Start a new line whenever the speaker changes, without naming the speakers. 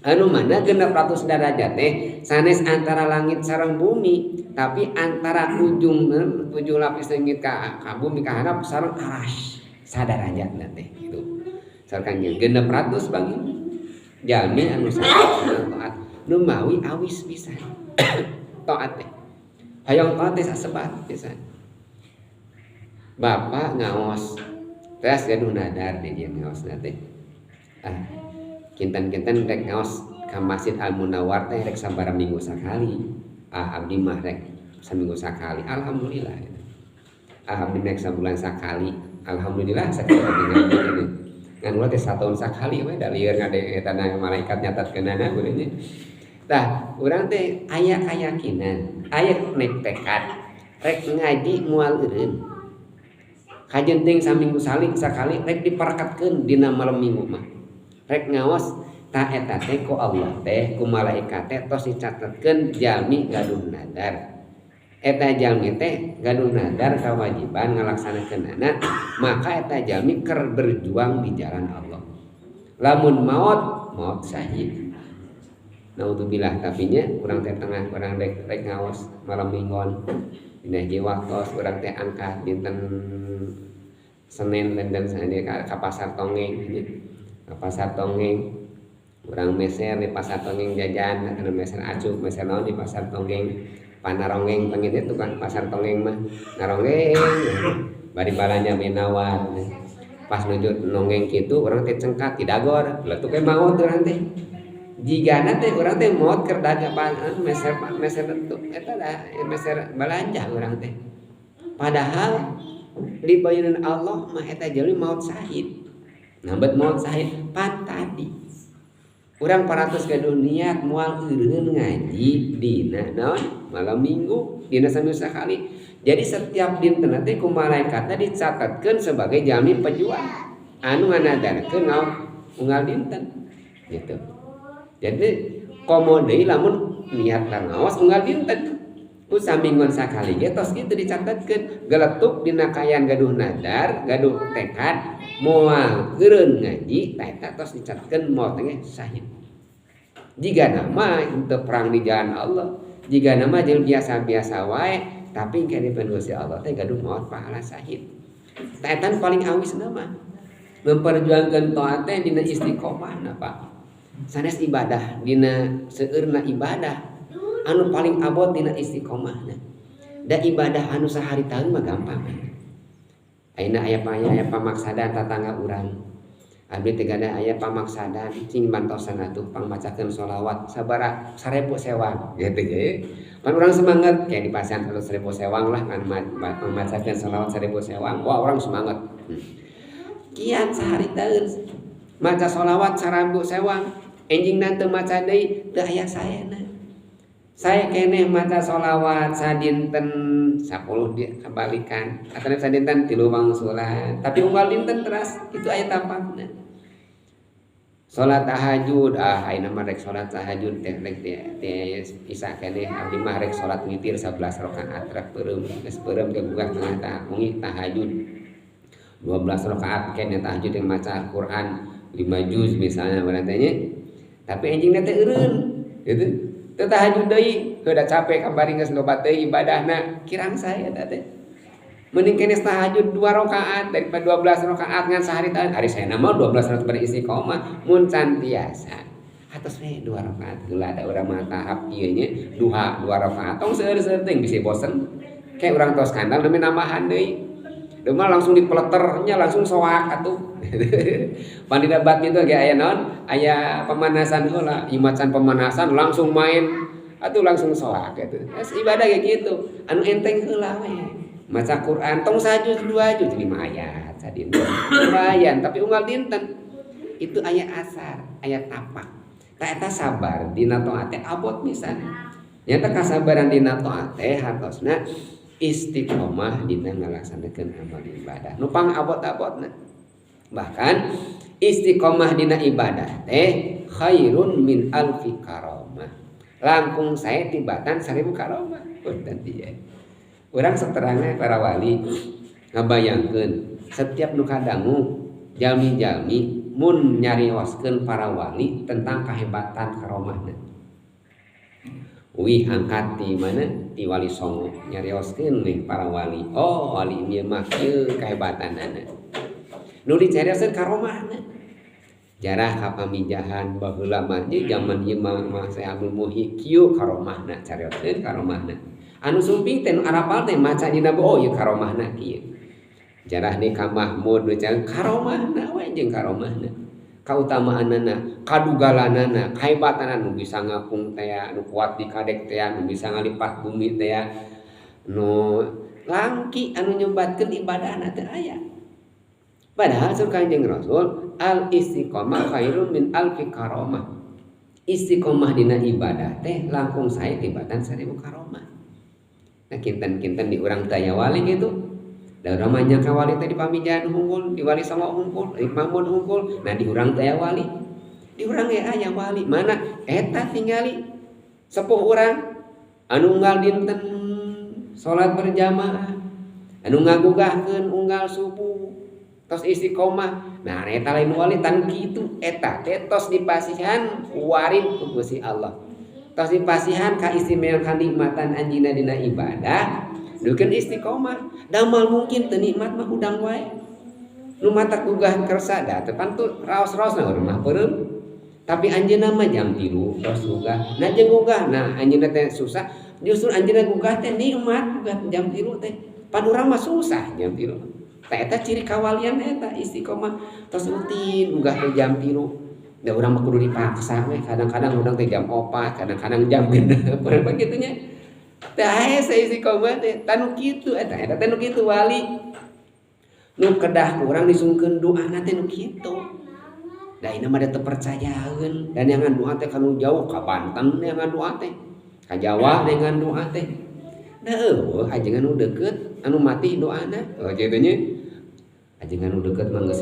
anu mana 600 derajat teh sanes antara langit sareng bumi, tapi antara ujung lapis langit ka bumi ka harap sareng aras saderajat teh gitu. Sareng 600 bagi jalmi anu taat nu mawi awis pisan taat teh hayang taat teh sasebat pisan. Bapak ngaos tes gaduh nadar di dieu ngaos teh kinten-kinten rek ngaos ka Masjid Al Munawwar teh rek sabaraha minggu sakali. Abdi mah rek saminggu sakali. Alhamdulillah. Abdi rek sabulan sakali. Alhamdulillah sakali ngaji ini. Ngan ulah teh satahun sakali we da lieur ngade eta malaikat nyatatkeunana urang. Tah, urang teh aya kayakinan, aya nek tekad rek ngaji moal eureun. Kajenting saminggu sakali rek diparakatkeun dina malam minggu mah. Rek ngaos ta eta teh ku Allah teh ku malaikat teh tos dicatetkeun jalmi gaduh nadar. Eta jalmi teh gaduh nadar kawajiban ngalaksanakeunana, maka eta jalmi keur berjuang di jalan Allah. Lamun maut syahid. Naudzubillah tapinya urang teh tengah urang rek ngaos malam minggon. Dina hiji waktos urang teh angkat dinten Senin dan sadaya ka pasar Tongeng. Ke pasar Tongeng urang meser di pasar Tongeng jajan kana meser acuk meser naon di pasar Tongeng panarongeng pengen itu kan pasar Tongeng mah narongeng bari balanja minawar pas nuju nonggeng kitu urang teh cengkat ti dagor leutik ke maot urang teh jigana teh urang teh maot keur dagang meser itu eta da meser balanja urang teh padahal di bayeunan Allah mah eta jalmi maut syahid. Nambet maut syahid pan tadi urang paratos gaduh niat moal eureun ngaji dina naon malam minggu dina saminggu sakali. Jadi setiap dinten teh ku malaikatna dicatatkeun sebagai jalmi pejuang anu nganadarkeun unggal dinten gitu. Jadi komo deui lamun niat ngaos unggal dinten ku saminggon sakali ge tos kitu dicatatkeun geletuk dina kayan gaduh nadar gaduh tekad moal eureun ngaji tah eta tos dicatatkeun maot teh syahid. Jiga nama teu perang di jalan Allah, jiga nama jeung biasa-biasa wae tapi engke dipandu Gusti Allah teh gaduh maot pahala syahid. Tah eta paling awis nama memperjuangkeun taat teh dina istiqomah Pak. Sanes ibadah dina seueurna ibadah anu paling abot dina istiqomahna. Da ibadah anu saharitaeun mah gampang. Ayeuna aya pamaksadan tatangga urang. Abdi teh gada aya pamaksadan cing bantosan atuh pangmacakeun sholawat sabaraha 1000 sewang gitu ge. Pan urang semangat kayak dipasan 1000 sewang lah kan pangmacakeun sholawat 1000 sewang. Wah urang semangat. Kian saharitaeun maca sholawat 1000 sewang. Enjingna teu maca deui teu aya saena. Saya keneh maca sholawat sadinten 10 dia kembalikan atau sadinten 3 wangsulan tapi unggal dinten teras itu aya tampakna. Salat tahajud ayeuna mah rek salat tahajud teh rek isa keneh abdi mah rek salat witir 11 rakaat rek peureum geus peureum ge buka tengah mungi tahajud 12 rakaat keneh tahajud yang maca Al-Qur'an 5 juz misalnya barantanya tapi enjingna teh eureun gitu. Teu tahajud deui, heuda capek kamari geus loba deui ibadahna, kirang saya eta teh. Mending kenes tahajud 2 rakaat daripada 12 rakaat ngan saharitaeun. Ari saena mah 12 rakaat pada istiqomah mun can tiasa. Atos we 2 rakaat heula da urang mah tahap ieu nya duha 2 rakaat. Tong seueur-seueur teh bisi bosen. Kayak urang tos kandang demi nambahan deui. Deuma langsung dipeleternya langsung soak atuh. Pandina badminton ge aya naon? Aya pemanasan heula, imacan pemanasan langsung main atuh langsung soak gitu. Ibadah kayak gitu. Anu enteng heula we. Maca Quran tong sajuz 2 juz 5 ayat sadinten. Lumayan tapi unggal dinten. Itu aya asar, aya tapak. Ta eta sabar dina taat teh abot pisan. Nyata kasabaran dina taat teh hartosna istiqomah dina ngalaksanakeun amal ibadah. Nu pangabot-abotna. Bahkan istiqomah dina ibadah teh khairun min alfi karamah. Langkung sae tibatan 1000 karamah. Punten dieu. Urang saterangna para wali ngabayangkeun setiap nu kadangu jalmi-jalmi mun nyarioskeun para wali tentang kahebatan karomahna. Wih angkat di mana di Wali Songo nyarioskeun nih para wali. Oh wali ieu mah kieu kahebatanana. Nu dicarioskeun karomahna. Jarah kapamijahan baheula mah zaman ieu mah Syekh Abdul Muhyi kieu karomahna carioskeun karomahna. Anu sumping teh nu arapal teh maca dina oh ieu karomahna kieu. Jarah ni ka Mahmud jeung karomahna we jeung karomahna. Kautamaanana, kadugalanana, kahebatanana nu bisa ngapung teh, nu kuat di kadek teh, nu bisa ngalipat bumi teh, nu langki anu nyobatkeun ibadahna teh aya. Padahal surga Kanjeng Rasul al istiqomah khairun min alfi karomah. Istiqomah dina ibadah teh langkung sae tibatan 1000 karomah. Nah kinten-kinten di urang teh aya wali gitu. Da urang mah nyangka wali teh di pamijahan hungkul, di Wali Songo hungkul, di Mahmud hungkul. Nah di urang teh aya wali. Di urang ge aya wali. Mana eta tingali sepuh urang anu unggal dinten salat berjamaah, anu ngagugahkeun unggal subuh, tos istiqomah. Nah eta lain wali tan kitu eta teh tos dipasihan warid ku Gusti Allah. Tos dipasihan kaistimewan kanikmatan anjeunna dina ibadah. Dukeun istiqomah, damal mungkin teu nikmat mah hudang wae. Nu matak gugah kersa da teh pantu raos-raosna urang mah peureum. Tapi anjeunna mah jam 3 tos gugah. Nah jeung gugah, nah anjeunna teh susah, justru anjeunna gugah teh nikmat gugah jam 3 teh. Pan urang mah susah jam 3. Tah eta ciri kawalian eta istiqomah. Tos rutin gugah teh jam 3. Da urang mah kudu dipaksa we, kadang-kadang urang teh jam 4, kadang-kadang jam 6. Peureum kitu nya. Tah istiqomah teh tanu kitu eta tanu kitu wali. Nu kedah urang disungkeun doana teh nu kitu. Da ina mah teu percayaeun dan yang doa teh kanu jauh ka Banten yang doa teh. Ka Jawa dengan doa teh. Da eueuh ajengan nu deukeut anu mati doana. Oh kitu nya. Ajengan nu deukeut mah geus